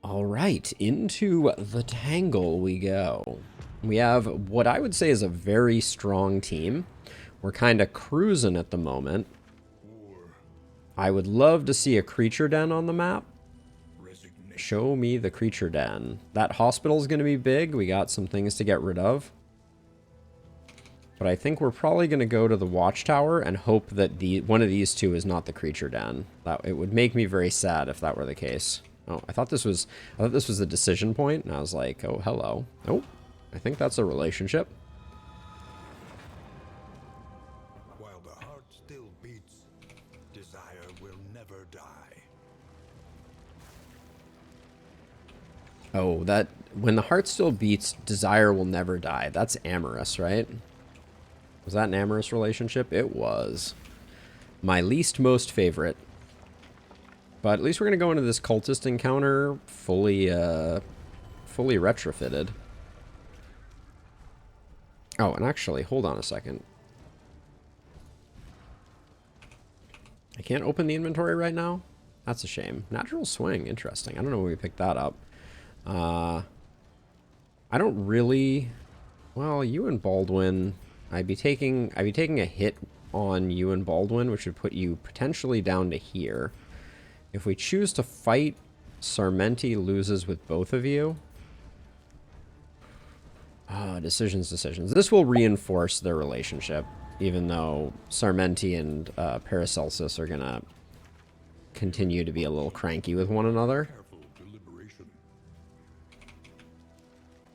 All right, into the tangle we go. We have what I would say is a very strong team. We're kind of cruising at the moment. I would love to see a creature den on the map. Show me the creature den. That hospital is going to be big. We got some things to get rid of. But I think we're probably going to go to the watchtower and hope that one of these two is not the creature den. It would make me very sad if that were the case. Oh, I thought this was a decision point, and I was like, oh, hello. Oh, I think that's a relationship. While the heart still beats, desire will never die. Oh, that when the heart still beats, desire will never die. That's amorous, right? Was that an amorous relationship? It was. My least most favorite. But at least we're going to go into this cultist encounter fully retrofitted. Oh, and actually, hold on a second. I can't open the inventory right now? That's a shame. Natural swing, interesting. I don't know where we picked that up. I don't really... Well, you and Baldwin... I'd be taking a hit on you and Baldwin, which would put you potentially down to here. If we choose to fight, Sarmenti loses with both of you. Decisions. This will reinforce their relationship, even though Sarmenti and Paracelsus are gonna continue to be a little cranky with one another.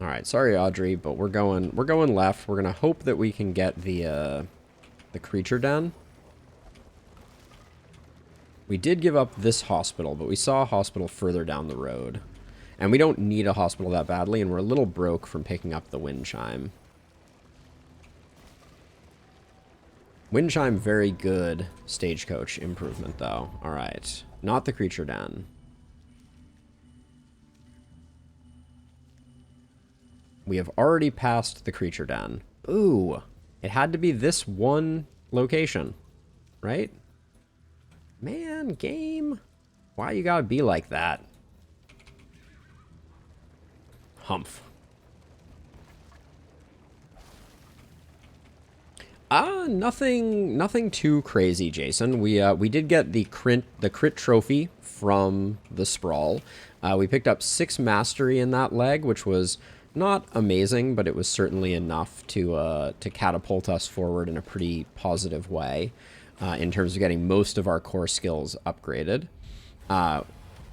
All right, sorry, Audrey, but we're going left. We're gonna hope that we can get the creature den. We did give up this hospital, but we saw a hospital further down the road. And we don't need a hospital that badly, and we're a little broke from picking up the wind chime. Wind chime, very good stagecoach improvement, though. All right, not the creature den. We have already passed the creature den. Ooh, it had to be this one location, right? Man, game. Why you gotta be like that? Humph. Nothing too crazy, Jason. We did get the crit trophy from the sprawl. We picked up 6 mastery in that leg, which was not amazing, but it was certainly enough to catapult us forward in a pretty positive way in terms of getting most of our core skills upgraded.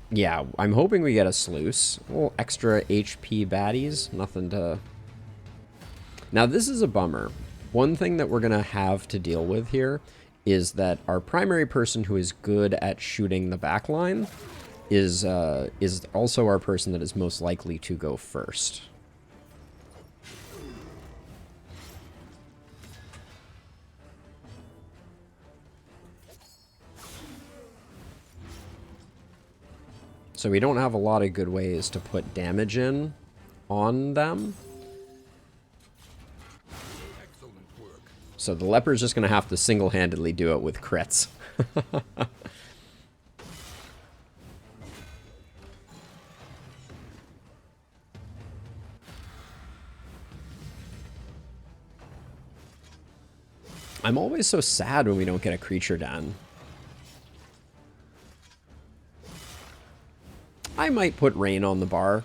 Yeah, I'm hoping we get a sluice. A little extra HP baddies. Nothing to... Now, this is a bummer. One thing that we're going to have to deal with here is that our primary person who is good at shooting the backline is also our person that is most likely to go first. So we don't have a lot of good ways to put damage in on them. Excellent work. So the leper's just going to have to single-handedly do it with crits. I'm always so sad when we don't get a creature den. I might put rain on the bar.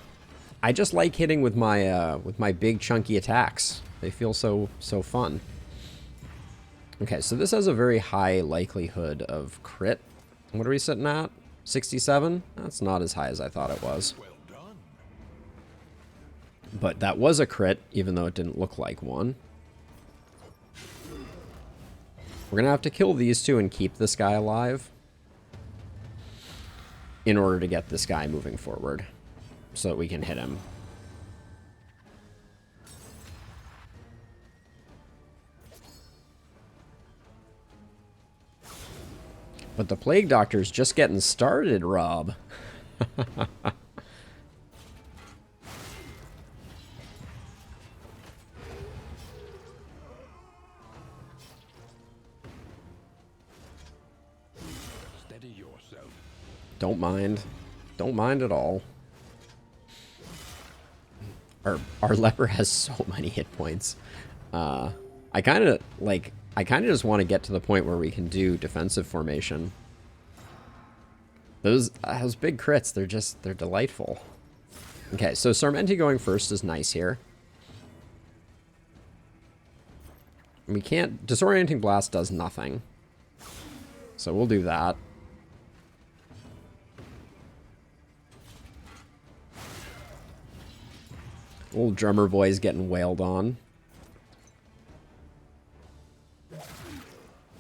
I just like hitting with my big chunky attacks. They feel so fun. Okay, so this has a very high likelihood of crit. What are we sitting at? 67? That's not as high as I thought it was. Well done. But that was a crit, even though it didn't look like one. We're gonna have to kill these two and keep this guy alive in order to get this guy moving forward so that we can hit him. But the Plague Doctor's just getting started, Rob. Steady yourself. Don't mind. Don't mind at all. Our leper has so many hit points. I kind of just want to get to the point where we can do defensive formation. Those big crits, they're delightful. Okay, so Sarmenti going first is nice here. We can't... Disorienting Blast does nothing. So we'll do that. Old drummer boy's getting wailed on.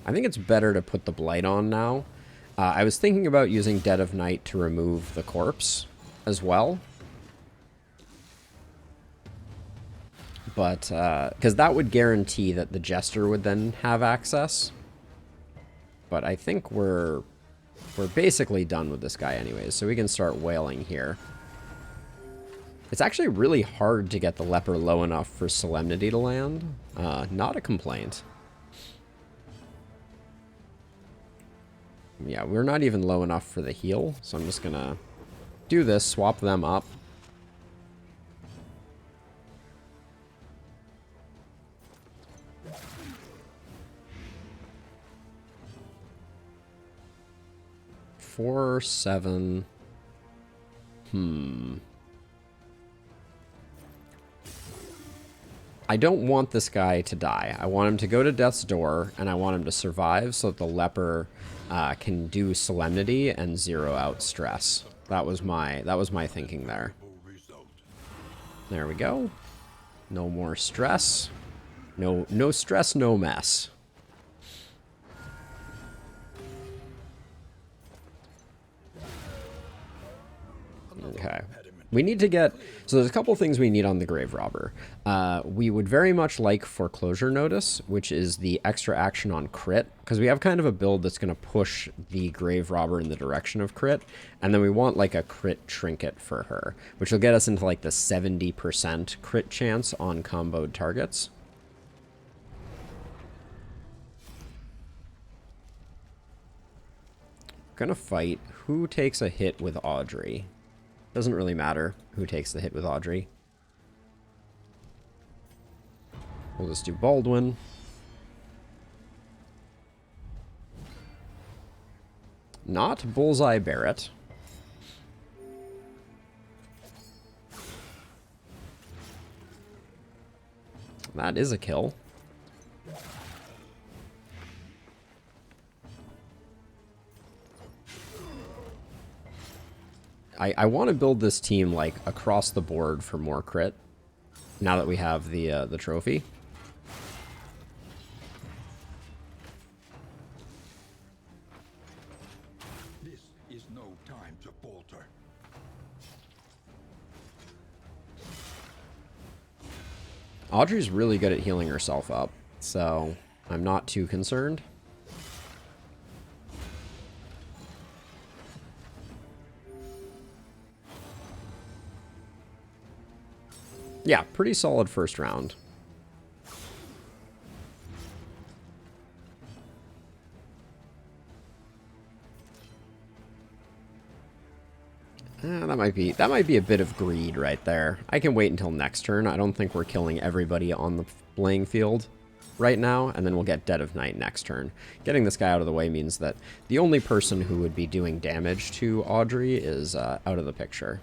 I think it's better to put the Blight on now. I was thinking about using Dead of Night to remove the corpse as well. But, because that would guarantee that the Jester would then have access. But I think we're basically done with this guy anyways, so we can start wailing here. It's actually really hard to get the leper low enough for Solemnity to land. Not a complaint. Yeah, we're not even low enough for the heal, so I'm just gonna do this, swap them up. Four, 7. I don't want this guy to die. I want him to go to Death's Door, and I want him to survive so that the leper can do Solemnity and zero out stress. That was my thinking there. There we go. No more stress. No stress, no mess. Okay. We need to get... So there's a couple things we need on the Grave Robber. We would very much like Foreclosure Notice, which is the extra action on crit, because we have kind of a build that's going to push the Grave Robber in the direction of crit, and then we want like a crit trinket for her, which will get us into like the 70% crit chance on comboed targets. Gonna fight. Who takes a hit with Audrey? Doesn't really matter who takes the hit with Audrey. We'll just do Baldwin. Not Bullseye Barrett. That is a kill. I want to build this team like across the board for more crit. Now that we have the trophy. This is no time to falter. Audrey's really good at healing herself up, so I'm not too concerned. Yeah, pretty solid first round. That might be a bit of greed right there. I can wait until next turn. I don't think we're killing everybody on the playing field right now, and then we'll get Dead of Night next turn. Getting this guy out of the way means that the only person who would be doing damage to Audrey is out of the picture.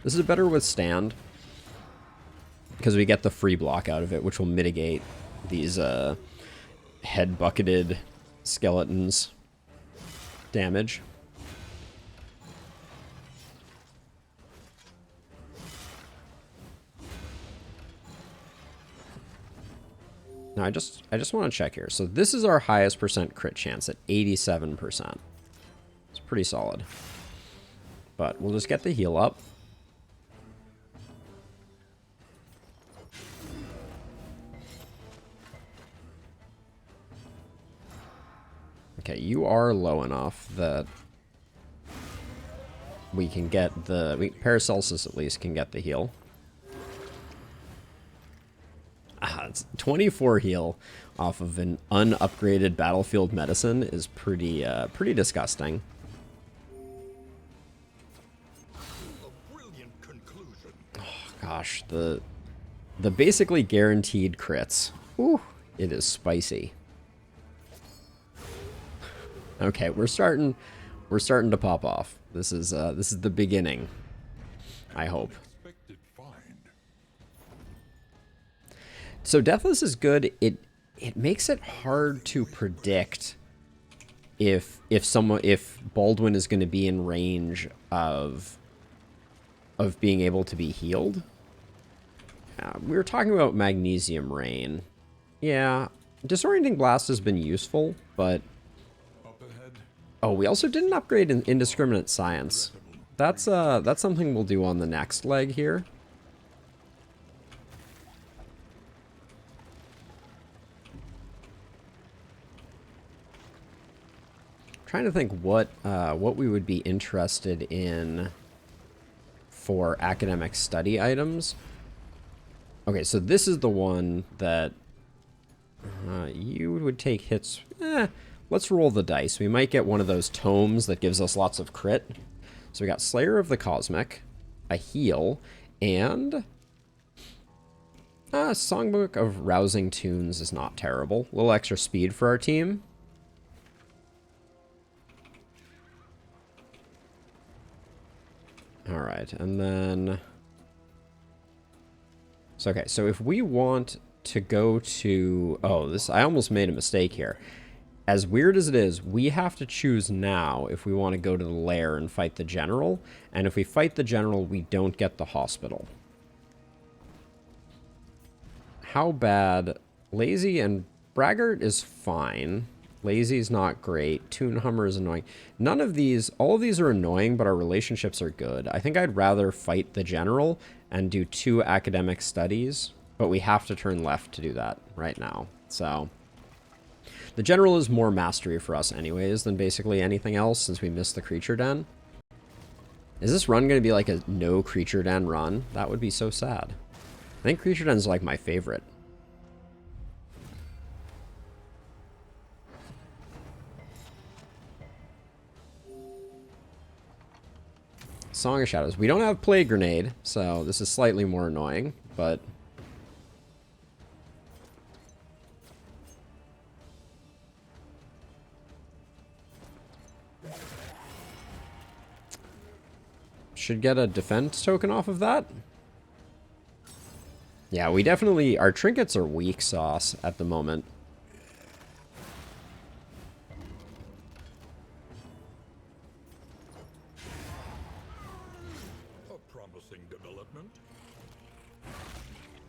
This is a better withstand because we get the free block out of it, which will mitigate these head bucketed skeletons damage. Now I just want to check here. So this is our highest percent crit chance at 87%. It's pretty solid. But we'll just get the heal up. Okay, you are low enough that we can get the... Paracelsus at least can get the heal. It's 24 heal off of an unupgraded battlefield medicine is pretty disgusting. Gosh, the basically guaranteed crits. Ooh, it is spicy. Okay, we're starting to pop off. This is the beginning. I hope. Expected find. So Deathless is good. It makes it hard to predict if Baldwin is going to be in range of being able to be healed. We were talking about Magnesium Rain. Yeah, Disorienting Blast has been useful, but Up ahead. oh, we also didn't upgrade in Indiscriminate Science. That's something we'll do on the next leg here. Trying to think what we would be interested in for academic study items. Okay, so this is the one that you would take hits. Let's roll the dice. We might get one of those tomes that gives us lots of crit. So we got Slayer of the Cosmic, a heal, and Songbook of Rousing Tunes is not terrible. A little extra speed for our team. All right, and then... So, okay, so if we want to go to... Oh, this... I almost made a mistake here. As weird as it is, we have to choose now if we want to go to the lair and fight the general. And if we fight the general, we don't get the hospital. How bad? Lazy and Braggart is fine. Lazy's not great. Toon Hummer is annoying. None of these, all of these are annoying, but our relationships are good. I think I'd rather fight the general and do 2 academic studies, but we have to turn left to do that right now. So the general is more mastery for us anyways than basically anything else since we missed the creature den. Is this run going to be like a no creature den run? That would be so sad. I think creature den's like my favorite. Song of Shadows. We don't have Plague Grenade, so this is slightly more annoying, but... Should get a defense token off of that. Yeah, we definitely... Our trinkets are weak sauce at the moment.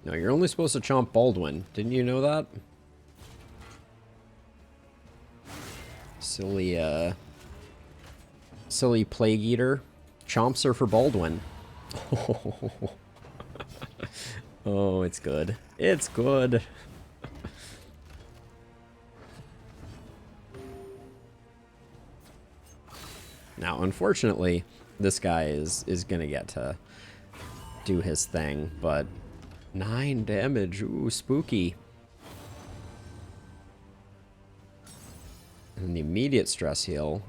No, you're only supposed to chomp Baldwin. Didn't you know that? Silly, silly Plague Eater. Chomps are for Baldwin. Oh, it's good. It's good. Now, unfortunately, this guy is gonna get to do his thing, but 9 damage. Ooh, spooky. And the immediate stress heal.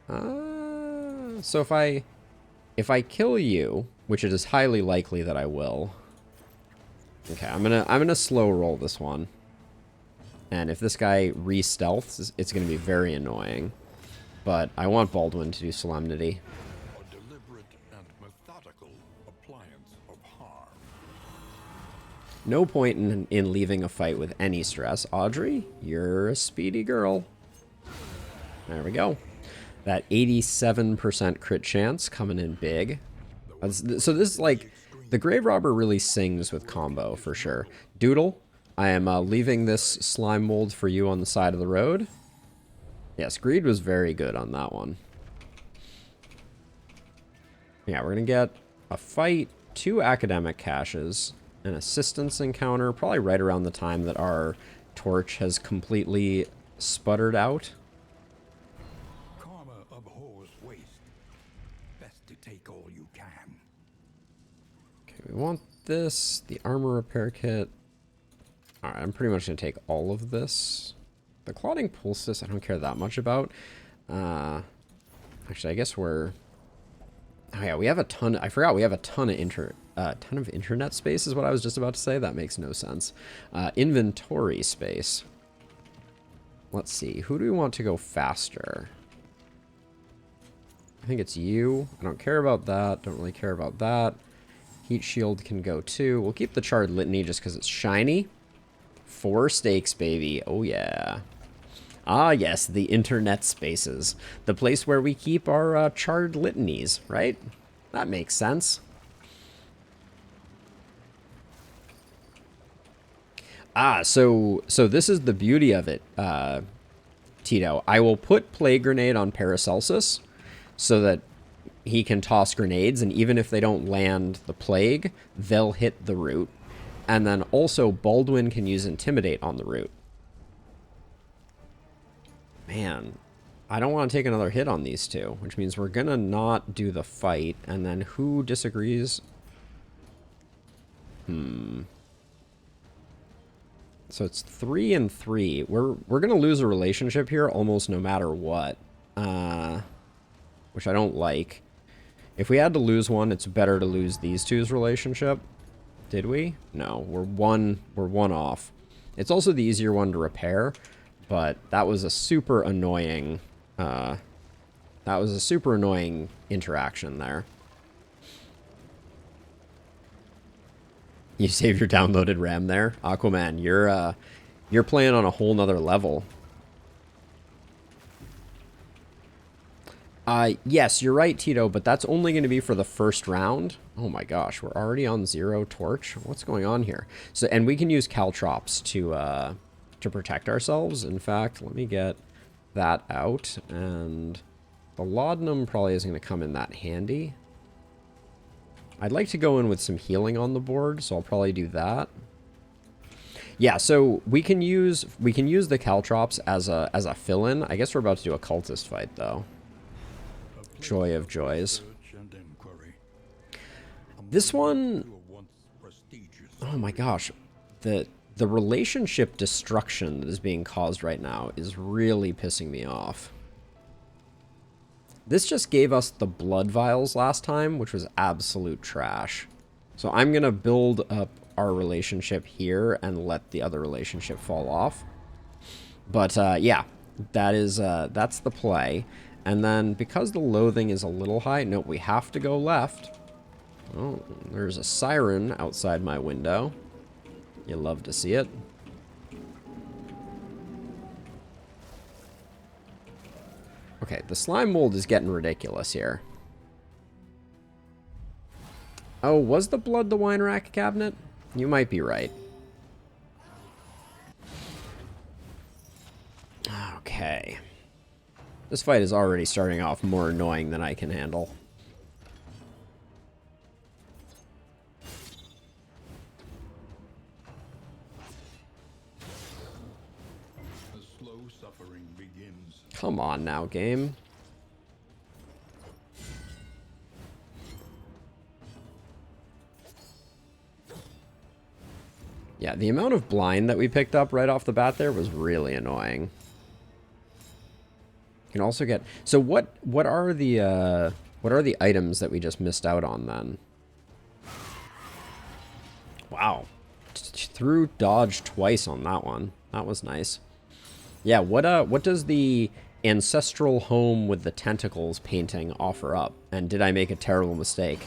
So if I kill you, which it is highly likely that I will. Okay, I'm gonna slow roll this one. And if this guy re-stealths, it's gonna be very annoying. But I want Baldwin to do Solemnity. A deliberate and methodical appliance of harm. No point in leaving a fight with any stress. Audrey, you're a speedy girl. There we go. That 87% crit chance coming in big. So this is like, the Grave Robber really sings with combo for sure. Doodle, I am leaving this slime mold for you on the side of the road. Yes, Greed was very good on that one. Yeah, we're going to get a fight, 2 academic caches, an assistance encounter, probably right around the time that our torch has completely sputtered out. Karma abhors waste. Best to take all you can. Okay, we want this, the armor repair kit. Alright, I'm pretty much going to take all of this. The Clotting Poultice I don't care that much about. Actually, I guess we're... Oh yeah, we have a ton... I forgot we have a ton of ton of internet space is what I was just about to say. That makes no sense. Inventory space. Let's see. Who do we want to go faster? I think it's you. I don't care about that. Don't really care about that. Heat shield can go too. We'll keep the charred litany just because it's shiny. 4 stakes, baby. Oh, yeah. Ah, yes, the internet spaces. The place where we keep our charred litanies, right? That makes sense. Ah, so this is the beauty of it, Tito. I will put Plague Grenade on Paracelsus so that he can toss grenades, and even if they don't land the Plague, they'll hit the root. And then also Baldwin can use Intimidate on the root. Man, I don't want to take another hit on these two, which means we're going to not do the fight. And then who disagrees? So it's 3 and 3. We're going to lose a relationship here almost no matter what, which I don't like. If we had to lose one, it's better to lose these two's relationship. Did we? No, we're one off. It's also the easier one to repair, but that was a super annoying interaction there. You save your downloaded RAM there? Aquaman, you're playing on a whole nother level. Yes, you're right, Tito, but that's only going to be for the first round. Oh my gosh, we're already on 0 torch. What's going on here? So, and we can use caltrops to protect ourselves. In fact, let me get that out, and the laudanum probably isn't going to come in that handy. I'd like to go in with some healing on the board, so I'll probably do that. Yeah, so we can use the caltrops as a fill-in. I guess we're about to do a cultist fight though. Joy of joys. This one, oh my gosh, the relationship destruction that is being caused right now is really pissing me off. This just gave us the blood vials last time, which was absolute trash. So I'm going to build up our relationship here and let the other relationship fall off. But yeah, that's the play. And then because the loathing is a little high, nope, we have to go left. Oh, there's a siren outside my window. You love to see it. Okay, the slime mold is getting ridiculous here. Oh, was the blood the wine rack cabinet? You might be right. Okay. This fight is already starting off more annoying than I can handle. The slow suffering begins. Come on now, game. Yeah, the amount of blind that we picked up right off the bat there was really annoying. You can also get... So what are the items that we just missed out on then? Wow. Threw dodge twice on that one. That was nice. Yeah, what does the ancestral home with the tentacles painting offer up? And did I make a terrible mistake?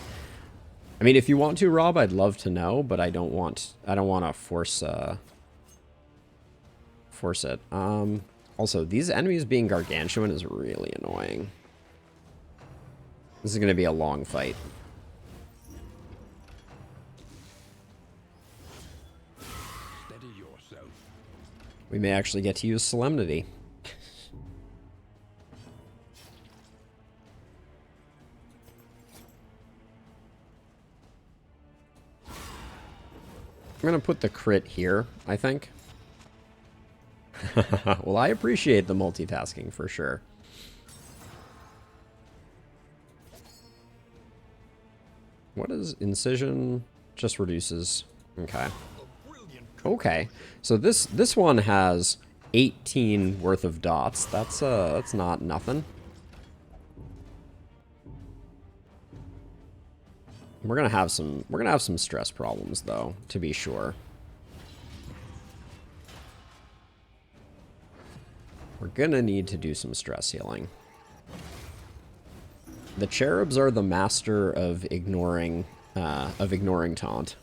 I mean, if you want to, Rob, I'd love to know, but I don't want to force it. Also, these enemies being gargantuan is really annoying. This is going to be a long fight. Steady yourself. We may actually get to use Solemnity. I'm going to put the crit here, I think. Well, I appreciate the multitasking for sure. What is incision? Just reduces. Okay. Okay. So this one has 18 worth of dots. That's not nothing. We're gonna have some stress problems though, to be sure. We're gonna need to do some stress healing. The cherubs are the master of ignoring taunt.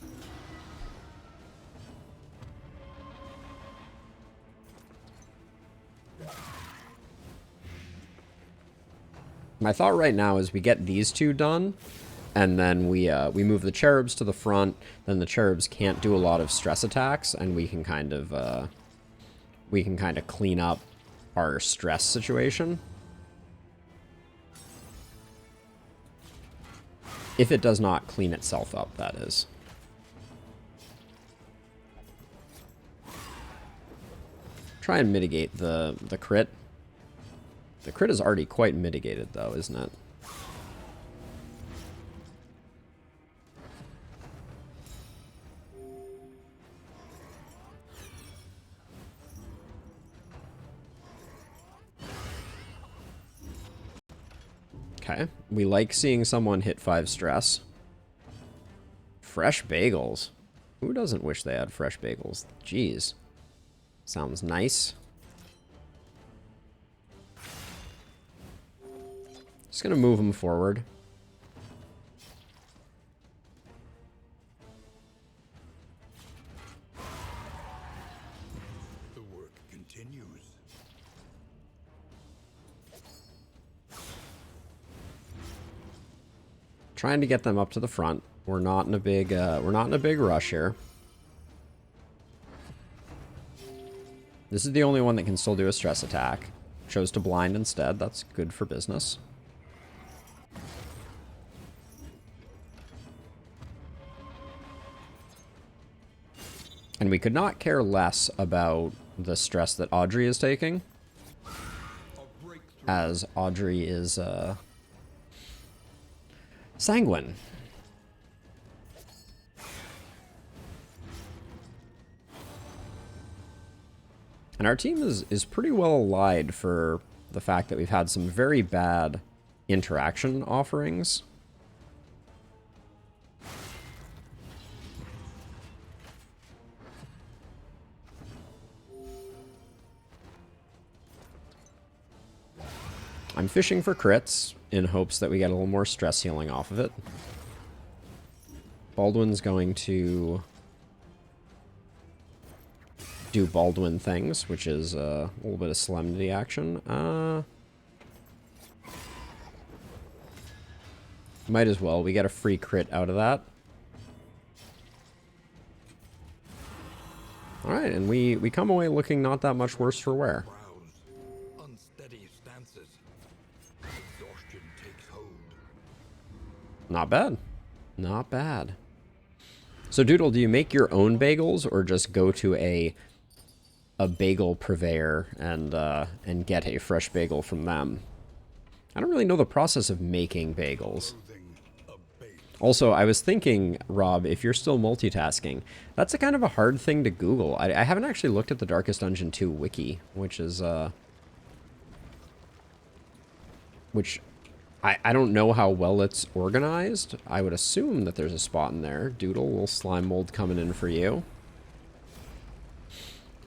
My thought right now is we get these two done, and then we move the cherubs to the front. Then the cherubs can't do a lot of stress attacks, and we can kind of clean up our stress situation. If it does not clean itself up, that is. Try and mitigate the crit. The crit is already quite mitigated, though, isn't it? Okay. We like seeing someone hit 5 stress. Fresh bagels. Who doesn't wish they had fresh bagels? Jeez. Sounds nice. Just gonna move them forward. The work continues. Trying to get them up to the front. We're not in a big rush here. This is the only one that can still do a stress attack. Chose to blind instead. That's good for business. And we could not care less about the stress that Audrey is taking, as Audrey is sanguine. And our team is pretty well allied for the fact that we've had some very bad interaction offerings. I'm fishing for crits in hopes that we get a little more stress healing off of it. Baldwin's going to do Baldwin things, which is a little bit of solemnity action. Might as well. We get a free crit out of that. Alright, and we come away looking not that much worse for wear. Unsteady stances. Exhaustion takes hold. Not bad. Not bad. So, Doodle, do you make your own bagels or just go to a bagel purveyor and get a fresh bagel from them? I don't really know the process of making bagels. Also, I was thinking, Rob, if you're still multitasking, that's a kind of a hard thing to Google. I haven't actually looked at the Darkest Dungeon 2 wiki, which is I don't know how well it's organized. I would assume that there's a spot in there. Doodle, little slime mold coming in for you.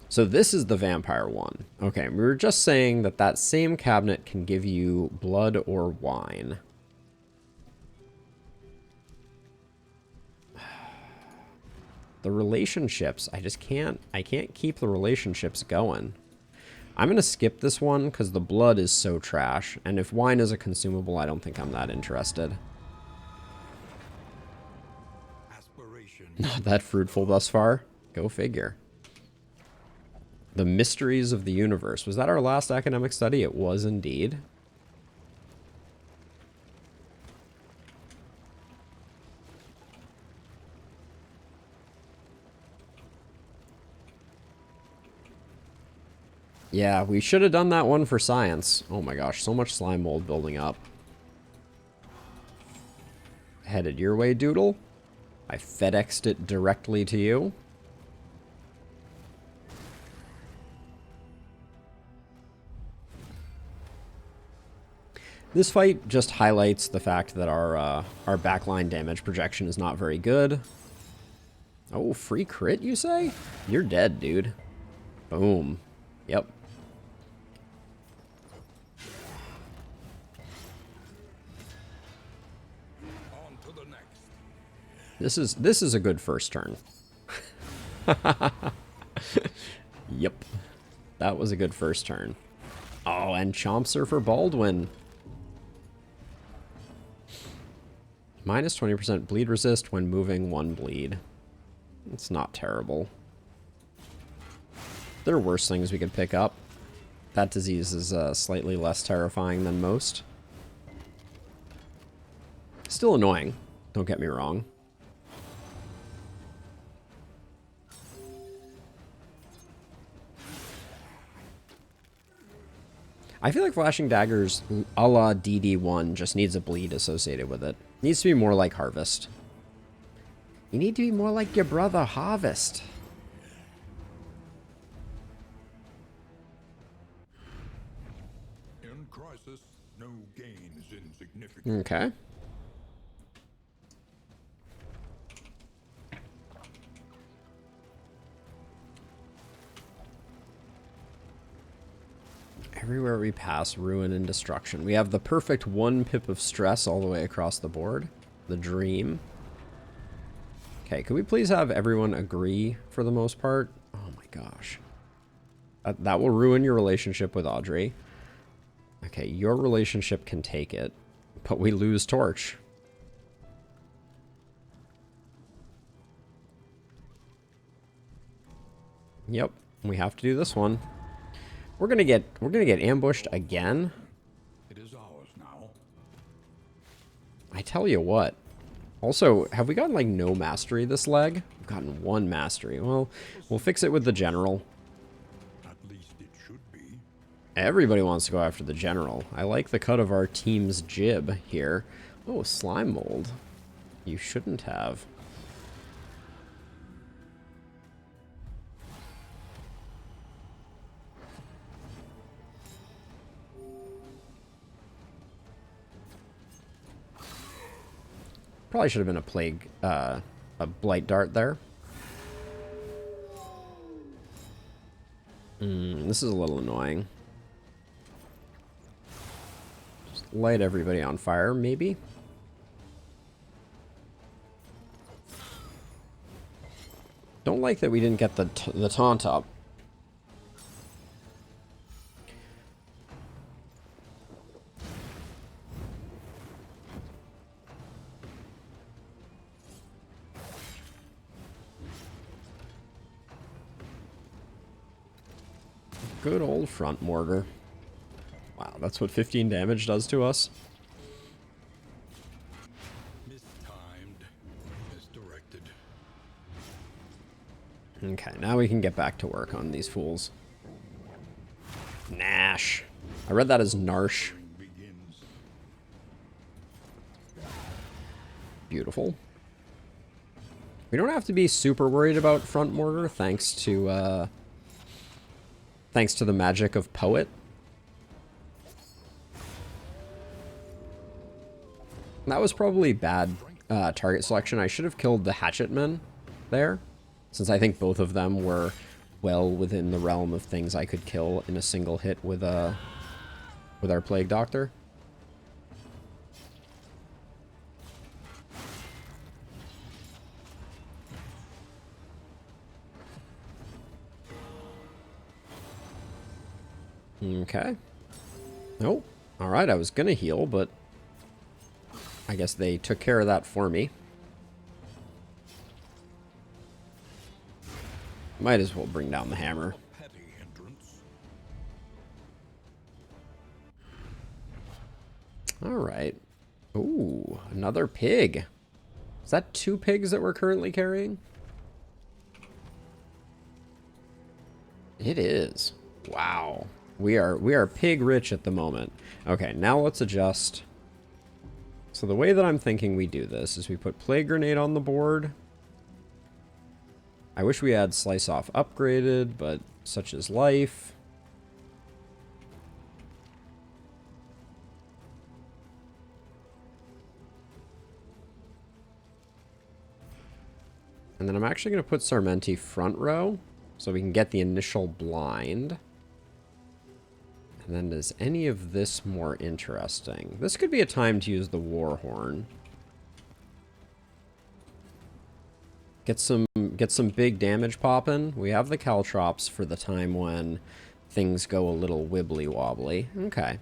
So this is the vampire one. Okay, we were just saying that that same cabinet can give you blood or wine. The relationships, I can't keep the relationships going. I'm going to skip this one because the blood is so trash. And if wine is a consumable, I don't think I'm that interested. Not that fruitful thus far. Go figure. The Mysteries of the Universe. Was that our last academic study? It was indeed. Yeah, we should have done that one for science. Oh my gosh, so much slime mold building up. Headed your way, Doodle. I FedExed it directly to you. This fight just highlights the fact that our backline damage projection is not very good. Oh, free crit, you say? You're dead, dude. Boom. Yep. On to the next. This is a good first turn. Yep. That was a good first turn. Oh, and Chompser for Baldwin. Minus 20% bleed resist when moving 1 bleed. It's not terrible. There are worse things we could pick up. That disease is slightly less terrifying than most. Still annoying, don't get me wrong. I feel like Flashing Daggers a la DD1 just needs a bleed associated with it. Needs to be more like Harvest. You need to be more like your brother Harvest. In crisis, no gain is insignificant. Okay. Everywhere we pass, ruin and destruction. We have the perfect 1 pip of stress all the way across the board. The dream. Okay, could we please have everyone agree for the most part? Oh my gosh. That will ruin your relationship with Audrey. Okay, your relationship can take it, but we lose Torch. Yep, we have to do this one. We're gonna get ambushed again. It is ours now. I tell you what. Also, have we gotten like no mastery this leg? We've gotten 1 mastery. Well, we'll fix it with the general. At least it should be. Everybody wants to go after the general. I like the cut of our team's jib here. Oh, slime mold. You shouldn't have. Probably should have been a plague, a blight dart there. This is a little annoying. Just light everybody on fire, maybe. Don't like that we didn't get the taunt up. Good old front mortar. Wow, that's what 15 damage does to us. Mistimed. Misdirected. Okay, now we can get back to work on these fools. Nash. I read that as Narsh. Begins. Beautiful. We don't have to be super worried about front mortar thanks to the magic of Poet. That was probably bad target selection. I should have killed the Hatchetmen there, since I think both of them were well within the realm of things I could kill in a single hit with our Plague Doctor. Okay. Oh, alright, I was gonna heal, but I guess they took care of that for me. Might as well bring down the hammer. Petty hindrance. Alright. Ooh, another pig. Is that 2 pigs that we're currently carrying? It is. Wow. We are pig rich at the moment. Okay, now let's adjust. So the way that I'm thinking we do this is we put Plague Grenade on the board. I wish we had Slice Off upgraded, but such is life. And then I'm actually going to put Sarmenti front row so we can get the initial blind. And then is any of this more interesting? This could be a time to use the war horn. Get some big damage popping. We have the caltrops for the time when things go a little wibbly wobbly. Okay.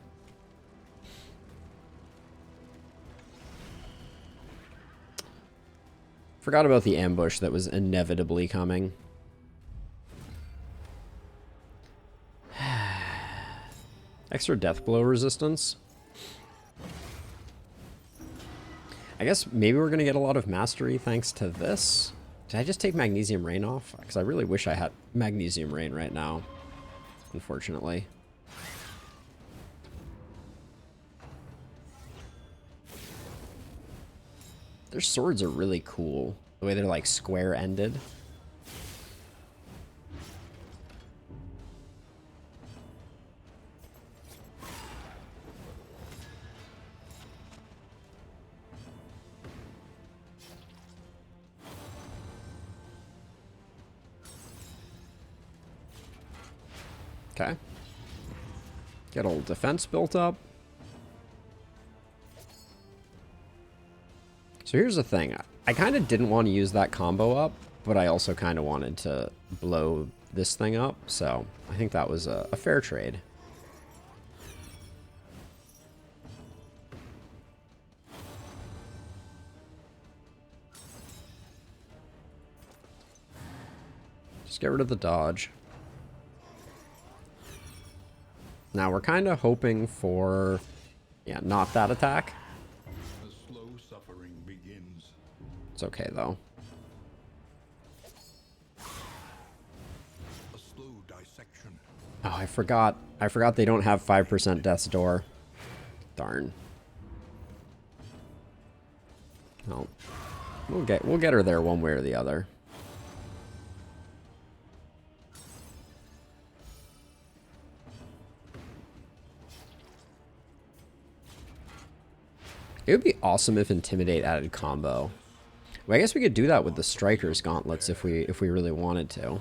Forgot about the ambush that was inevitably coming. Extra death blow resistance. I guess maybe we're going to get a lot of mastery thanks to this. Did I just take Magnesium Rain off? Because I really wish I had Magnesium Rain right now. Unfortunately. Their swords are really cool. The way they're like square-ended. Okay. Get old defense built up. So here's the thing. I kind of didn't want to use that combo up, but I also kind of wanted to blow this thing up. So I think that was a fair trade. Just get rid of the dodge. Now we're kind of hoping for, yeah, not that attack. The slow suffering begins. It's okay though. A slow dissection. Oh, I forgot they don't have 5% death's door. Darn. Well, we'll get her there one way or the other. It would be awesome if Intimidate added combo. Well, I guess we could do that with the Striker's Gauntlets if we really wanted to.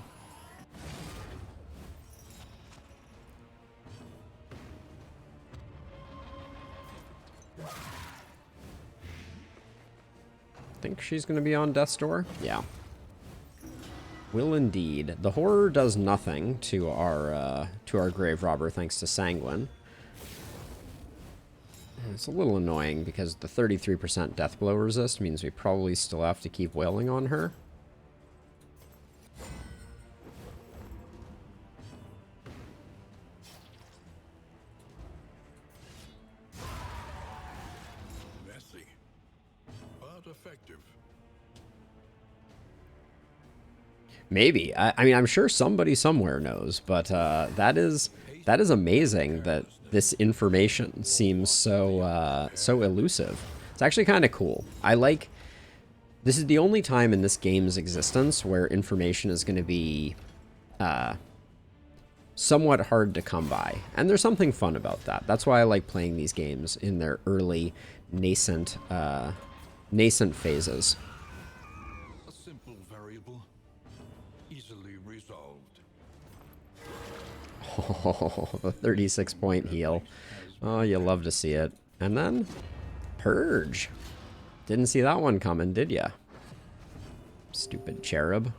Think she's going to be on Death's Door? Yeah. Will indeed. The Horror does nothing to our Grave Robber thanks to Sanguine. It's a little annoying because the 33% death blow resist means we probably still have to keep wailing on her. Messy, but effective. Maybe. I mean, I'm sure somebody somewhere knows, but that is amazing that this information seems so so elusive. It's actually kind of cool. I like. This is the only time in this game's existence where information is going to be somewhat hard to come by, and there's something fun about that. That's why I like playing these games in their early nascent phases. A simple variable, easily resolved. Oh, the 36-point heal. Oh, you love to see it. And then, Purge. Didn't see that one coming, did ya? Stupid cherub.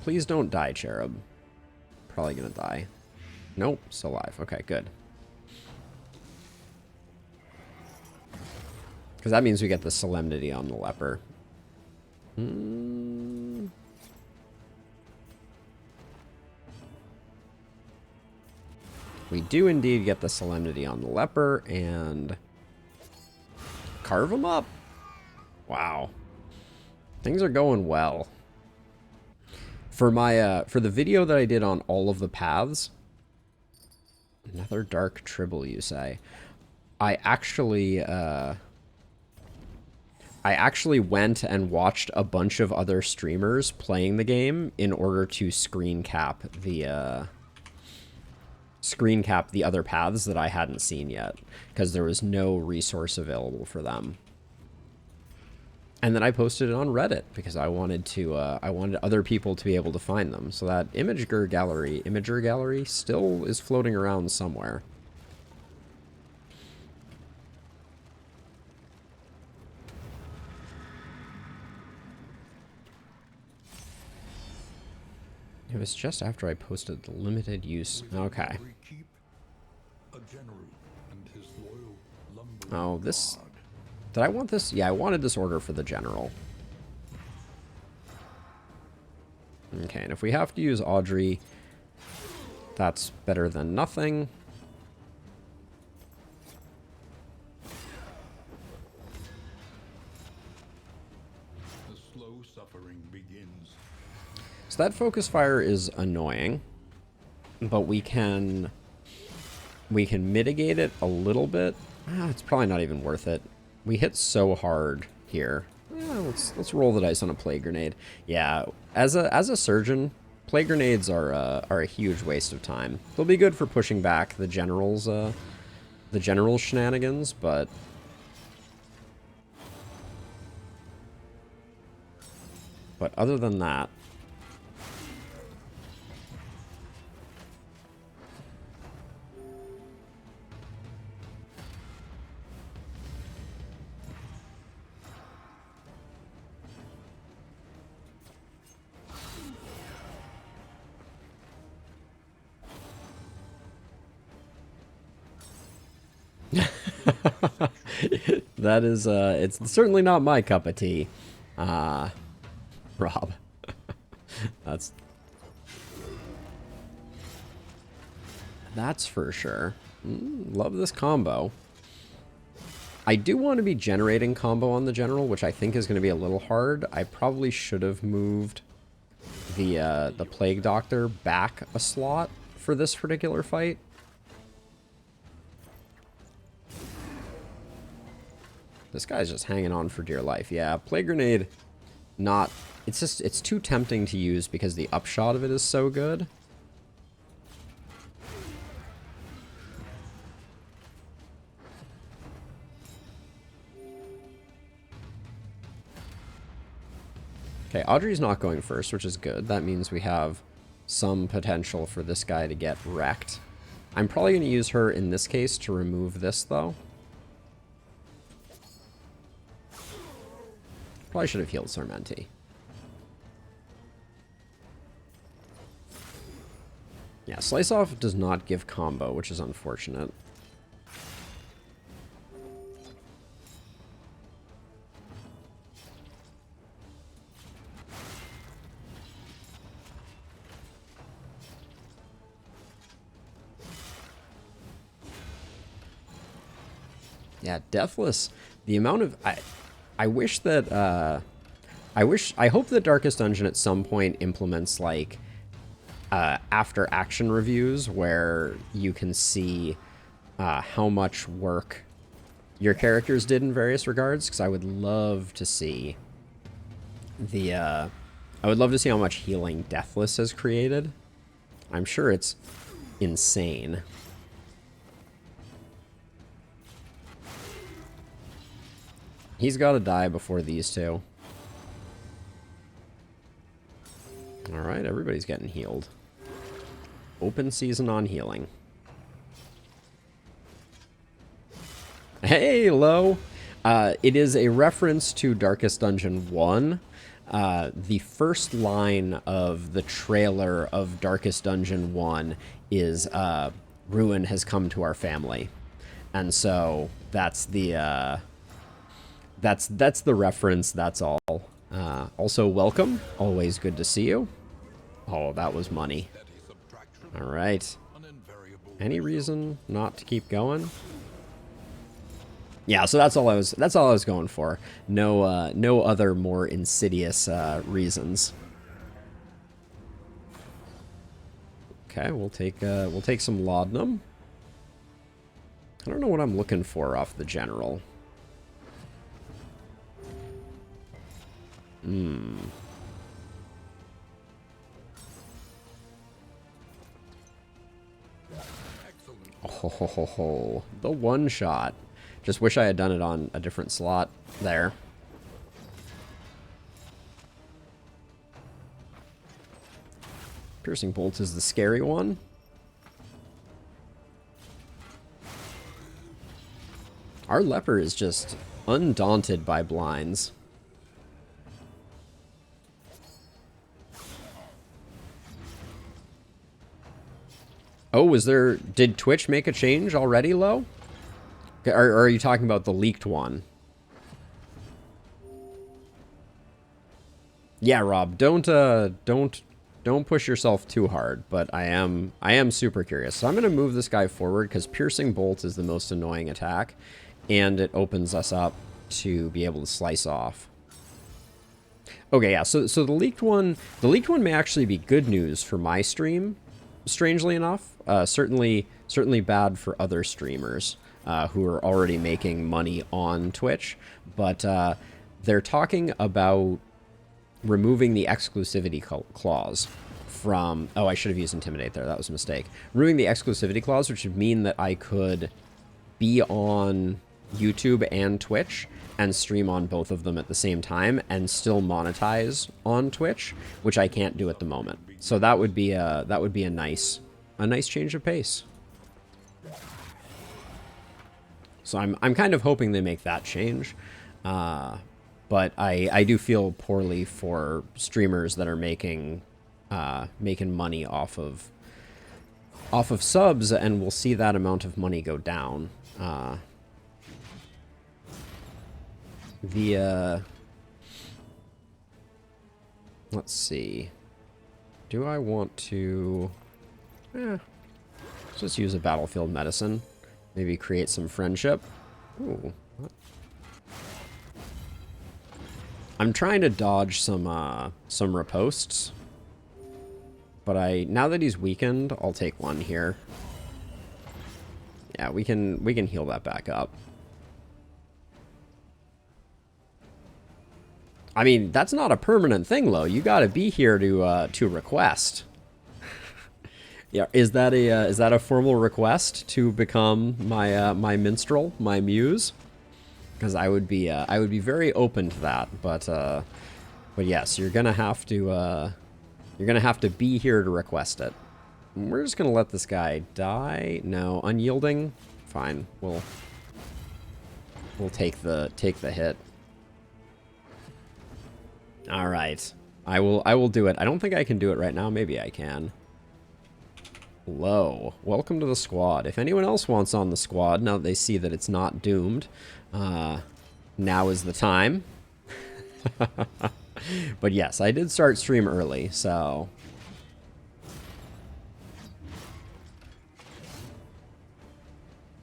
Please don't die, cherub. Probably gonna die. Nope, still alive. Okay, good. Because that means we get the Solemnity on the leper. We do indeed get the Solemnity on the leper and carve him up. Wow. Things are going well. For my for the video that I did on all of the paths, another dark tribble, you say? I actually went and watched a bunch of other streamers playing the game in order to screen cap screen cap the other paths that I hadn't seen yet, because there was no resource available for them. And then I posted it on Reddit because I wanted other people to be able to find them. So that imager gallery still is floating around somewhere. It was just after I posted the limited use. Okay. Oh, this... Did I want this? Yeah, I wanted this order for the general. Okay, and if we have to use Audrey, that's better than nothing. The slow suffering begins. So that focus fire is annoying, but we can mitigate it a little bit. It's probably not even worth it. We hit so hard here. Yeah, let's roll the dice on a plague grenade. Yeah, as a surgeon, plague grenades are a huge waste of time. They'll be good for pushing back the general's shenanigans, but other than that. That is, it's certainly not my cup of tea, Rob. That's for sure. Love this combo. I do want to be generating combo on the general, which I think is going to be a little hard. I probably should have moved the Plague Doctor back a slot for this particular fight. This guy's just hanging on for dear life. Yeah, Plague Grenade, not... It's too tempting to use because the upshot of it is so good. Okay, Audrey's not going first, which is good. That means we have some potential for this guy to get wrecked. I'm probably going to use her in this case to remove this, though. Probably should have healed Sarmenti. Yeah, Slice Off does not give combo, which is unfortunate. Yeah, Deathless. The amount of... I wish that, I hope that Darkest Dungeon at some point implements, like, after action reviews where you can see how much work your characters did in various regards, because I would love to see I would love to see how much healing Deathless has created. I'm sure it's insane. He's got to die before these two. Alright, everybody's getting healed. Open season on healing. Hey, Lo! It is a reference to Darkest Dungeon 1. The first line of the trailer of Darkest Dungeon 1 is, Ruin has come to our family. And so, that's the, that's the reference, that's all. Also, welcome. Always good to see you. Oh, that was money. Alright. Any reason not to keep going? Yeah, so that's all I was going for. No no other more insidious reasons. Okay, we'll take some laudanum. I don't know what I'm looking for off the general. Oh, the one shot. Just wish I had done it on a different slot there. Piercing Bolt is the scary one. Our leper is just undaunted by blinds. Oh, did Twitch make a change already, Lo? Or are you talking about the leaked one? Yeah, Rob, don't push yourself too hard, but I am super curious. So I'm going to move this guy forward because Piercing Bolt is the most annoying attack, and it opens us up to be able to slice off. Okay, yeah, so the leaked one may actually be good news for my stream, strangely enough. Certainly bad for other streamers who are already making money on Twitch, but they're talking about removing the exclusivity clause from... Oh, I should have used Intimidate there. That was a mistake. Removing the exclusivity clause, which would mean that I could be on YouTube and Twitch and stream on both of them at the same time and still monetize on Twitch, which I can't do at the moment. So that would be a nice change of pace. So I'm kind of hoping they make that change. But I do feel poorly for streamers that are making money off of subs, and we'll see that amount of money go down. Let's see. Do I want to... let's just use a battlefield medicine. Maybe create some friendship. Ooh. What? I'm trying to dodge some riposts, but now that he's weakened, I'll take one here. Yeah, we can heal that back up. I mean, that's not a permanent thing, though. You got to be here to request. Yeah, is that a formal request to become my my minstrel, my muse? Because I would be very open to that, but yes, you're gonna have to be here to request it. And we're just gonna let this guy die. No, unyielding. Fine, we'll take the hit. All right, I will do it. I don't think I can do it right now. Maybe I can. Hello, welcome to the squad. If anyone else wants on the squad, now that they see that it's not doomed, now is the time. But yes, I did start stream early, so...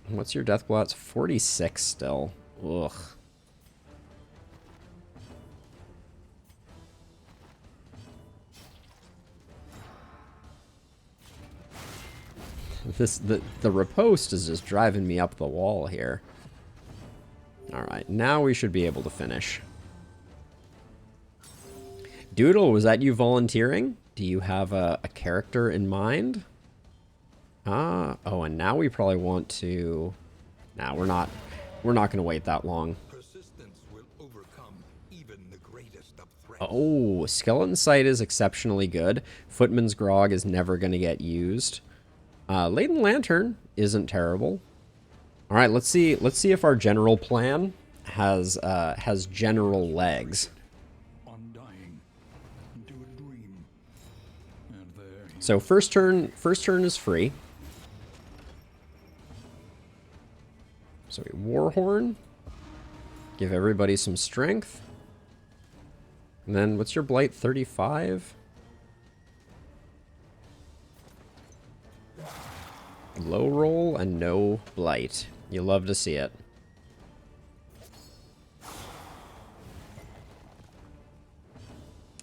What's your death blow? It's 46 still. Ugh. The riposte is just driving me up the wall here. Alright, now we should be able to finish. Doodle, was that you volunteering? Do you have a character in mind? Oh, and now we probably want to... Nah, we're not going to wait that long. Persistence will overcome even the greatest of threats. Oh, Skeleton Sight is exceptionally good. Footman's Grog is never going to get used. Laden Lantern isn't terrible. All right, let's see if our general plan has general legs. Undying into a dream. And there he So first turn is free. So we Warhorn. Give everybody some strength. And then what's your blight? 35? Low roll and no blight. You love to see it.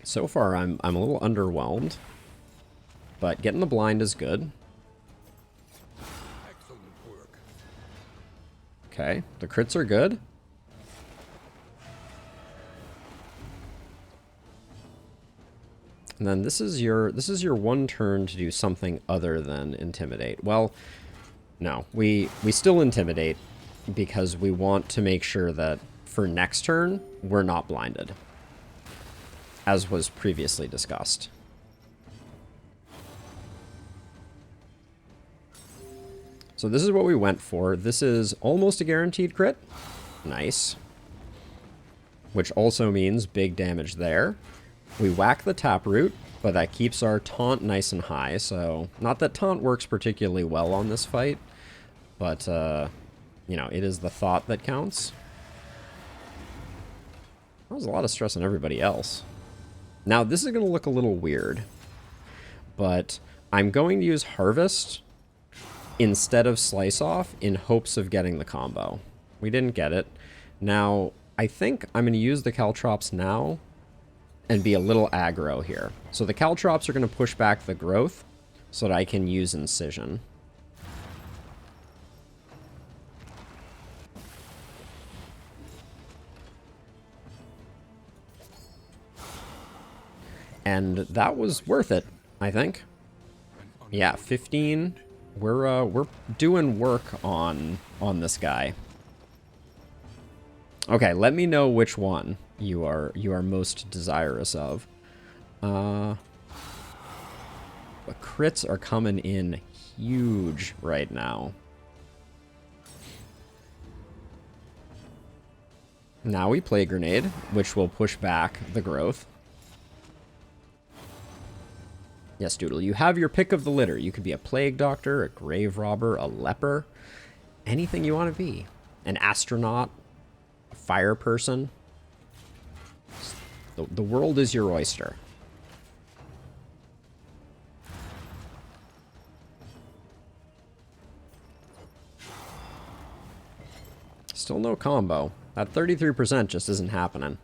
So far, I'm a little underwhelmed, but getting the blind is good. excellent work. Okay, the crits are good. And then this is your one turn to do something other than intimidate. Well, No, we still intimidate because we want to make sure that for next turn, we're not blinded, as was previously discussed. So this is what we went for. This is almost a guaranteed crit. Nice. Which also means big damage there. We whack the taproot, but that keeps our taunt nice and high. So not that taunt works particularly well on this fight, but, you know, it is the thought that counts. That was a lot of stress on everybody else. Now, this is going to look a little weird, but I'm going to use Harvest instead of Slice Off in hopes of getting the combo. We didn't get it. Now, I think I'm going to use the Caltrops now and be a little aggro here. So the Caltrops are going to push back the growth so that I can use Incision. And that was worth it, I think. Yeah, 15. We're doing work on this guy. Okay, let me know which one you are most desirous of. The crits are coming in huge right now. Now we play Grenade, which will push back the growth. Yes, Doodle, you have your pick of the litter. You could be a plague doctor, a grave robber, a leper, anything you want to be. An astronaut, a fire person. The world is your oyster. Still no combo. That 33% just isn't happening.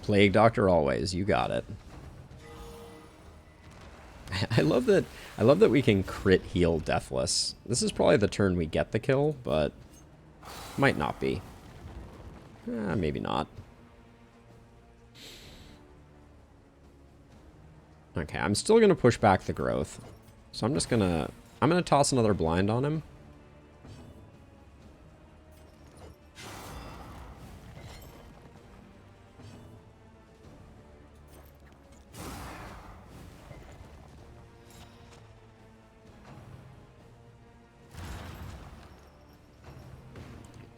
Plague Doctor always, you got it. I love that we can crit heal Deathless. This is probably the turn we get the kill, but might not be. Maybe not. Okay, I'm still gonna push back the growth. So I'm gonna toss another blind on him.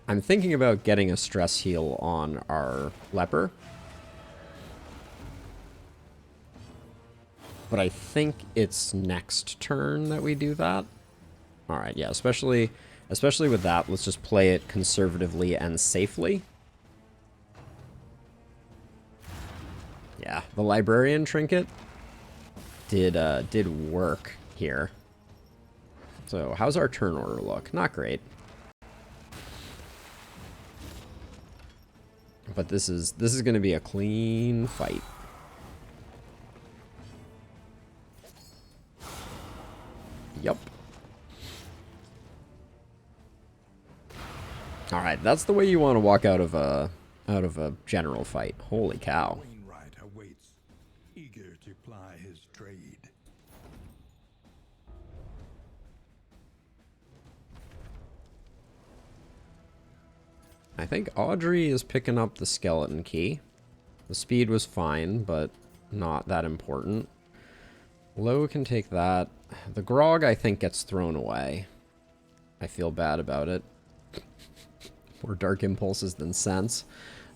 I'm thinking about getting a stress heal on our leper. But I think it's next turn that we do that. Alright, yeah, especially with that, let's just play it conservatively and safely. Yeah, the Librarian Trinket did work here. So, how's our turn order look? Not great. But this is going to be a clean fight. Yup. All right, that's the way you want to walk out of a general fight. Holy cow. Wainwright awaits, eager to ply his trade. I think Audrey is picking up the skeleton key. The speed was fine, but not that important. Low can take that. The grog, I think, gets thrown away. I feel bad about it. More dark impulses than sense.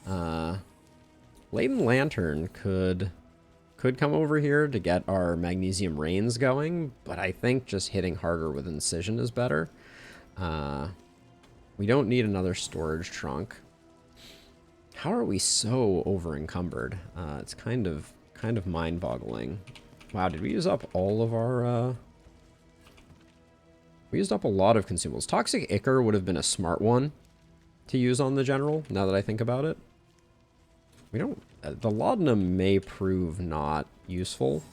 Latent Lantern could come over here to get our Magnesium Rains going, but I think just hitting harder with Incision is better. We don't need another storage trunk. How are we so over encumbered? It's kind of mind-boggling. Wow, did we use up all of our we used up a lot of consumables. Toxic Ichor would have been a smart one to use on the general, now that I think about it. We don't the laudanum may prove not useful.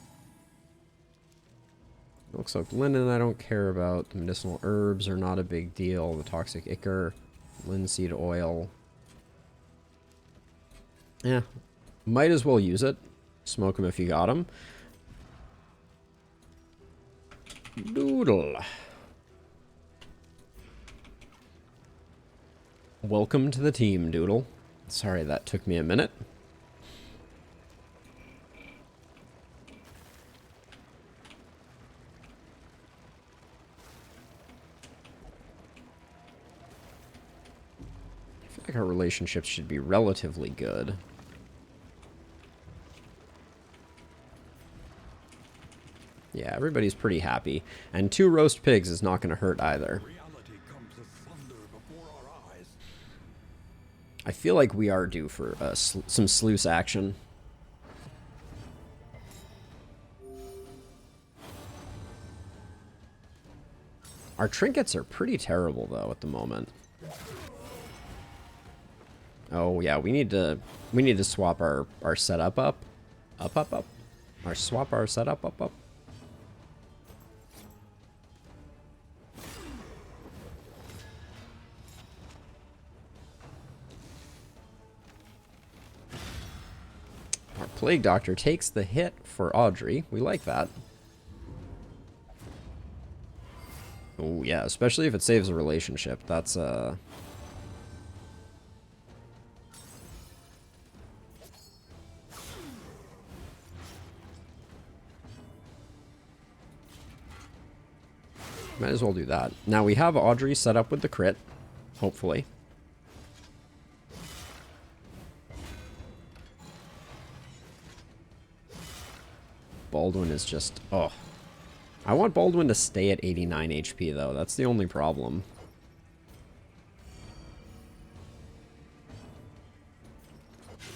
Looks like linen I don't care about. The medicinal herbs are not a big deal. The toxic ichor, linseed oil. Yeah, might as well use it. Smoke them if you got them. Doodle. Welcome to the team, Doodle. Sorry that took me a minute. I feel like our relationships should be relatively good. Yeah, everybody's pretty happy. And 2 roast pigs is not going to hurt either. Reality comes as thunder before our eyes. I feel like we are due for some sluice action. Our trinkets are pretty terrible, though, at the moment. Oh, yeah, we need to swap our setup up. Up. Swap our setup up. Our Plague Doctor takes the hit for Audrey. We like that. Oh, yeah, especially if it saves a relationship. That's, might as well do that. Now, we have Audrey set up with the crit. Hopefully. Baldwin is just... Oh. I want Baldwin to stay at 89 HP, though. That's the only problem.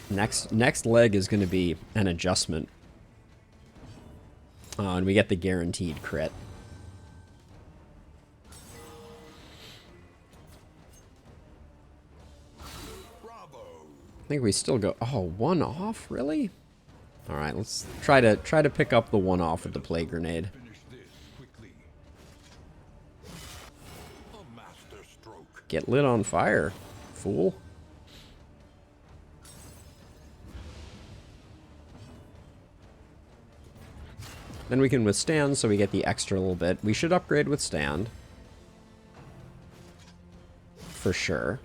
Next leg is going to be an adjustment. And we get the guaranteed crit. Bravo! I think we still go... Oh, 1 off? Really? Alright, let's try to pick up the 1 off with the Plague Grenade. Finish this quickly. A master stroke. Get lit on fire, fool. Then we can withstand, so we get the extra little bit. We should upgrade withstand. For sure.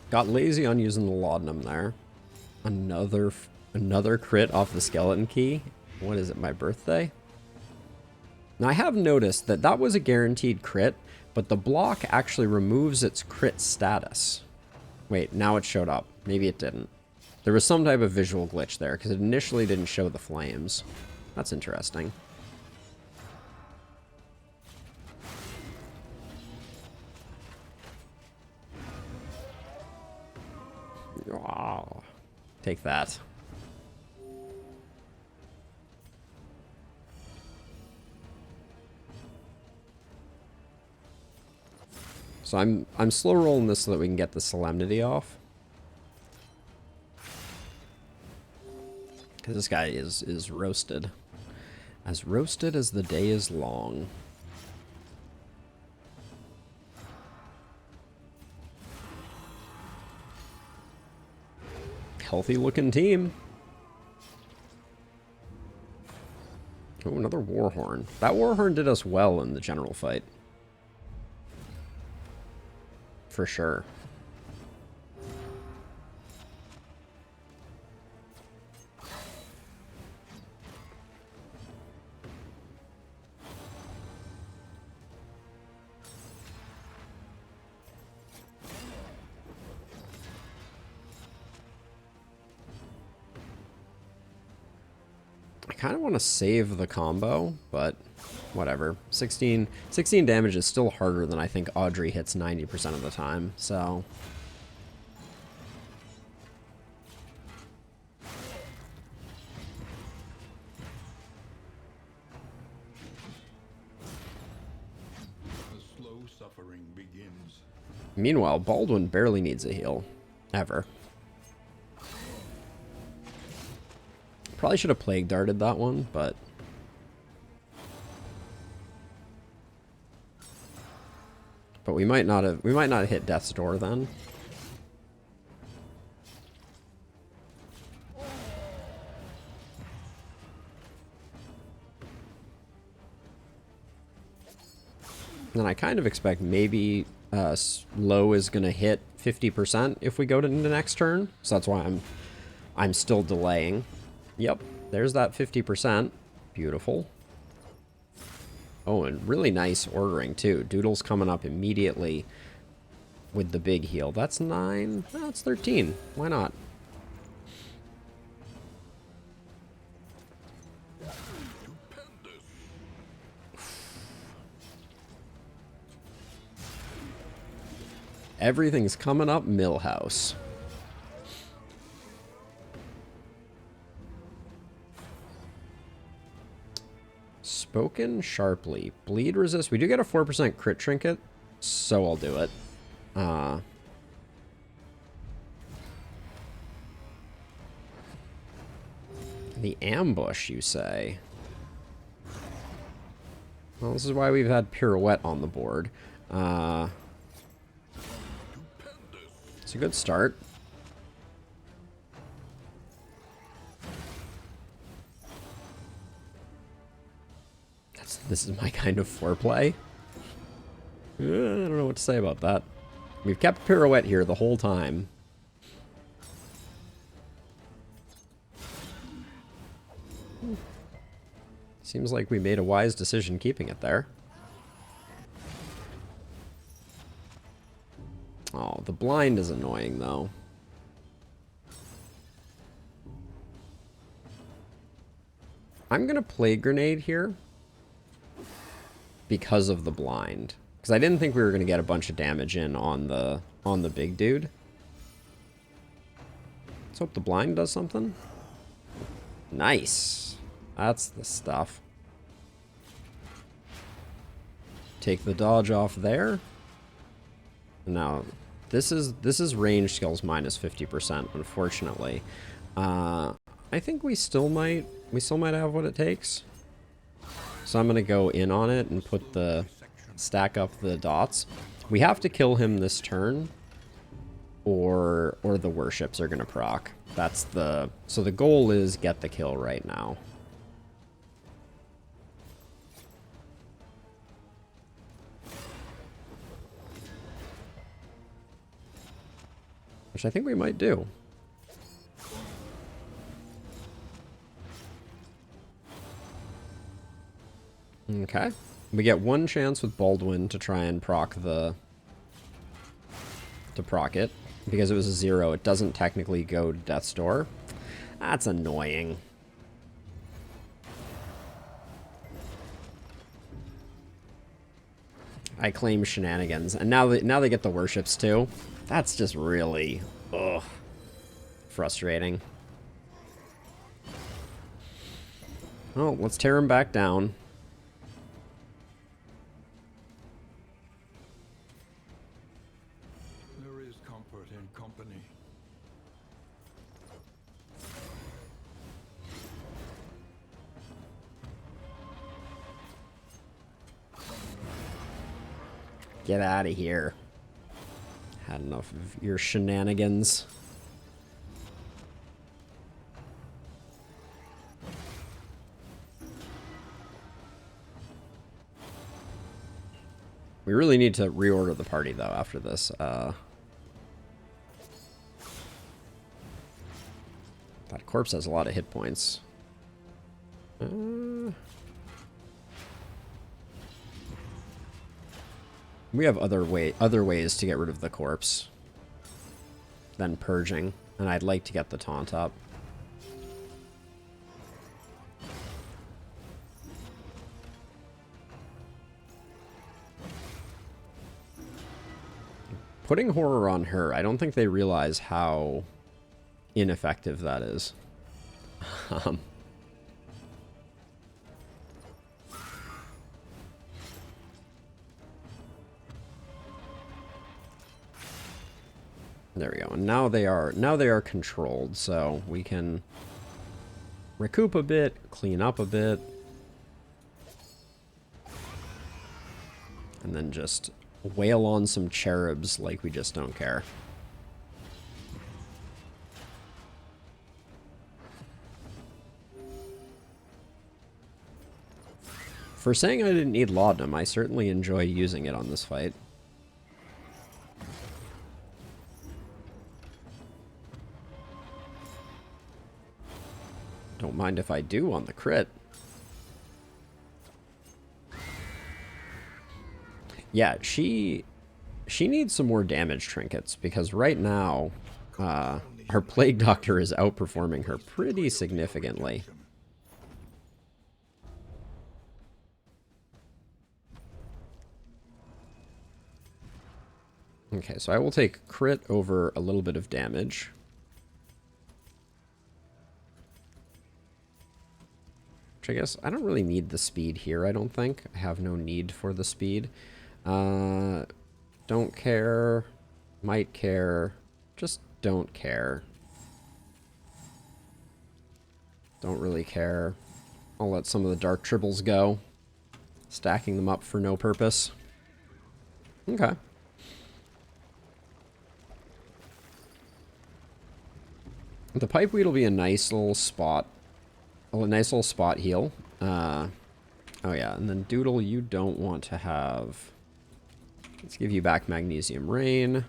Got lazy on using the laudanum there. Another crit off the skeleton key. What is it, my birthday? Now I have noticed that that was a guaranteed crit, but the block actually removes its crit status. Wait, now it showed up. Maybe it didn't. There was some type of visual glitch there, because it initially didn't show the flames. That's interesting. Oh, take that. So I'm slow rolling this so that we can get the solemnity off. Because this guy is roasted. As roasted as the day is long. Healthy looking team. Oh, another Warhorn. That Warhorn did us well in the general fight. For sure. I kind of want to save the combo, but whatever. 16 damage is still harder than I think Audrey hits 90% of the time, so... The slow suffering begins. Meanwhile, Baldwin barely needs a heal. Ever. Probably should have Plague Darted that one, but... But we might not have hit Death's Door then. And I kind of expect maybe low is going to hit 50% if we go to the next turn. So that's why I'm still delaying. Yep, there's that 50%. Beautiful. Oh, and really nice ordering too. Doodle's coming up immediately with the big heal. That's 9. Oh, that's 13. Why not? Everything's coming up Millhouse. Spoken sharply. Bleed resist. We do get a 4% crit trinket, so I'll do it. The ambush, you say? Well, this is why we've had pirouette on the board. It's a good start. This is my kind of foreplay. I don't know what to say about that. We've kept pirouette here the whole time. Seems like we made a wise decision keeping it there. Oh, the blind is annoying, though. I'm gonna Plague Grenade here because of the blind. Because I didn't think we were gonna get a bunch of damage in on the big dude. Let's hope the blind does something. Nice. That's the stuff. Take the dodge off there. Now, this is range skills minus 50%, unfortunately. I think we still might have what it takes. So I'm gonna go in on it and put the stack up the dots. We have to kill him this turn, or the worships are gonna proc. So the goal is get the kill right now. Which I think we might do. Okay. We get one chance with Baldwin to try and proc it. Because it was a 0, it doesn't technically go to Death's Door. That's annoying. I claim shenanigans. And now they get the worships too. That's just really, ugh, frustrating. Oh, let's tear him back down. There is comfort in company. Get out of here. Had enough of your shenanigans. We really need to reorder the party, though, after this. That corpse has a lot of hit points. We have other ways to get rid of the corpse than purging, and I'd like to get the taunt up. Putting horror on her, I don't think they realize how ineffective that is. There we go. And now they are controlled, so we can recoup a bit, clean up a bit, and then just wail on some cherubs like we just don't care. For saying I didn't need Laudanum, I certainly enjoy using it on this fight. Don't mind if I do on the crit. Yeah, she needs some more damage trinkets, because right now, our Plague Doctor is outperforming her pretty significantly. Okay, so I will take crit over a little bit of damage. Which I guess I don't really need the speed here, I don't think. I have no need for the speed. Don't care. Might care. Just don't care. Don't really care. I'll let some of the dark tribbles go. Stacking them up for no purpose. Okay. The Pipeweed will be a nice little spot. A nice little spot heal. Oh yeah, and then Doodle, you don't want to have... Let's give you back Magnesium Rain.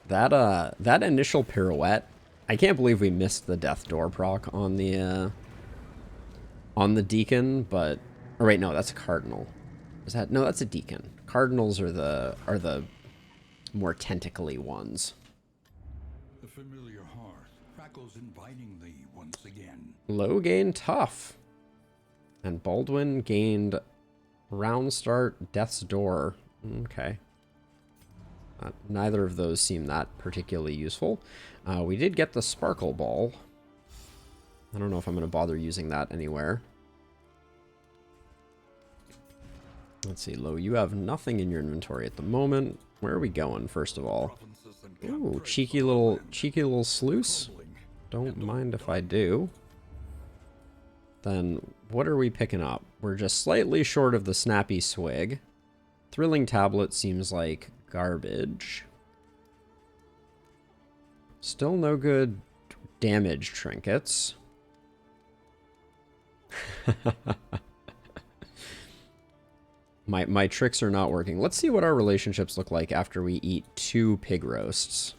That initial pirouette, I can't believe we missed the Death Door proc on the Deacon, but... Or wait, no, that's a Cardinal. Is that... No, that's a Deacon. Cardinals are the more tentacly ones. The familiar hearth crackles invitingly once again. Low gain tough. And Baldwin gained round start, Death's Door. Okay. Neither of those seem that particularly useful. We did get the Sparkle Ball. I don't know if I'm going to bother using that anywhere. Let's see, Lo, you have nothing in your inventory at the moment. Where are we going, first of all? Ooh, cheeky little sluice. Don't mind if I do. Then, what are we picking up? We're just slightly short of the Snappy Swig. Thrilling Tablet seems like garbage. Still no good damage trinkets. My tricks are not working. Let's see what our relationships look like after we eat 2 pig roasts.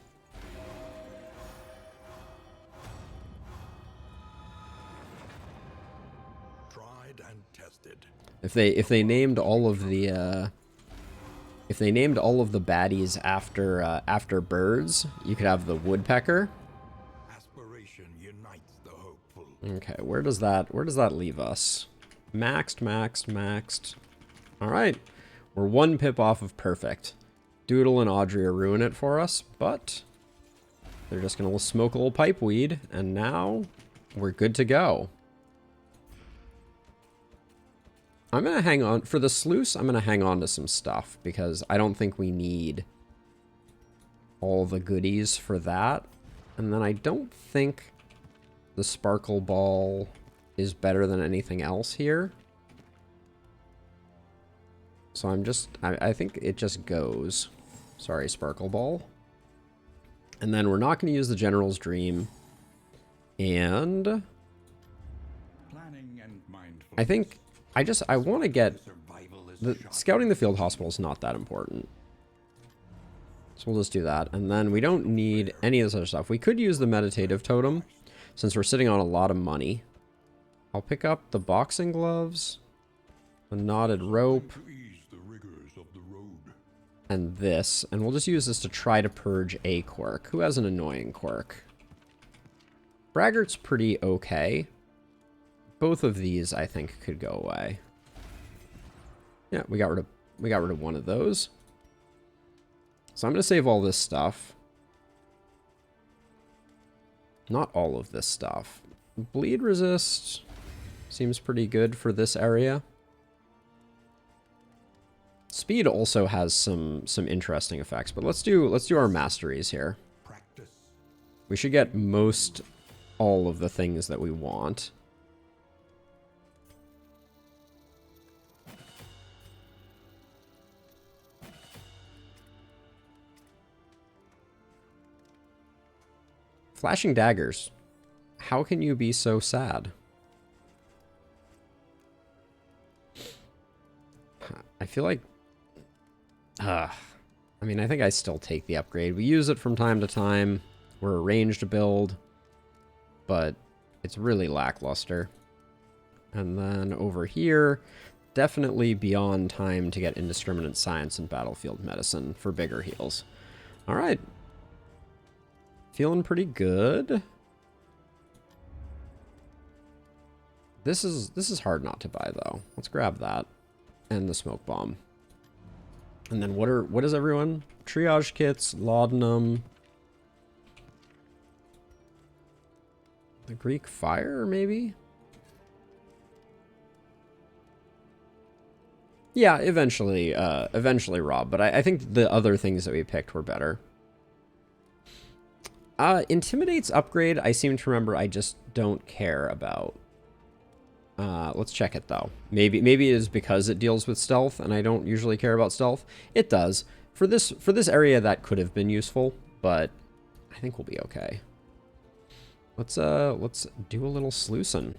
Tried and tested. If they named all of the baddies after birds, you could have the woodpecker. Aspiration unites the hopeful. Okay, where does that leave us? Maxed. All right, we're 1 pip off of perfect. Doodle and Audrey are ruining it for us, but they're just gonna smoke a little pipeweed, and now we're good to go. I'm gonna hang on for the sluice. I'm gonna hang on to some stuff because I don't think we need all the goodies for that. And then I don't think the Sparkle Ball is better than anything else here. So I think it just goes. Sorry, Sparkle Ball. And then we're not going to use the General's Dream. And I think I want to get scouting the field hospital is not that important. So we'll just do that. And then we don't need any of this other stuff. We could use the meditative totem since we're sitting on a lot of money. I'll pick up the boxing gloves, the knotted rope, and this. And we'll just use this to try to purge a quirk. Who has an annoying quirk? Braggart's pretty okay. Both of these, I think, could go away. Yeah, we got rid of one of those. So I'm going to save all this stuff. Not all of this stuff. Bleed resist seems pretty good for this area. Speed also has some interesting effects, but let's do our masteries here. We should get all of the things that we want. Flashing daggers. How can you be so sad? I feel like... I mean, I think I still take the upgrade. We use it from time to time. We're a ranged build. But it's really lackluster. And then over here, definitely beyond time to get Indiscriminate Science and Battlefield Medicine for bigger heals. Alright. Feeling pretty good. This is hard not to buy, though. Let's grab that. And the smoke bomb. And then what is everyone? Triage kits, laudanum. The Greek fire, maybe? Yeah, eventually Rob, but I think the other things that we picked were better. Intimidate's upgrade, I seem to remember I just don't care about. Let's check it, though. Maybe it is because it deals with stealth, and I don't usually care about stealth. It does. For this area, that could have been useful, but I think we'll be okay. Let's do a little sluicing.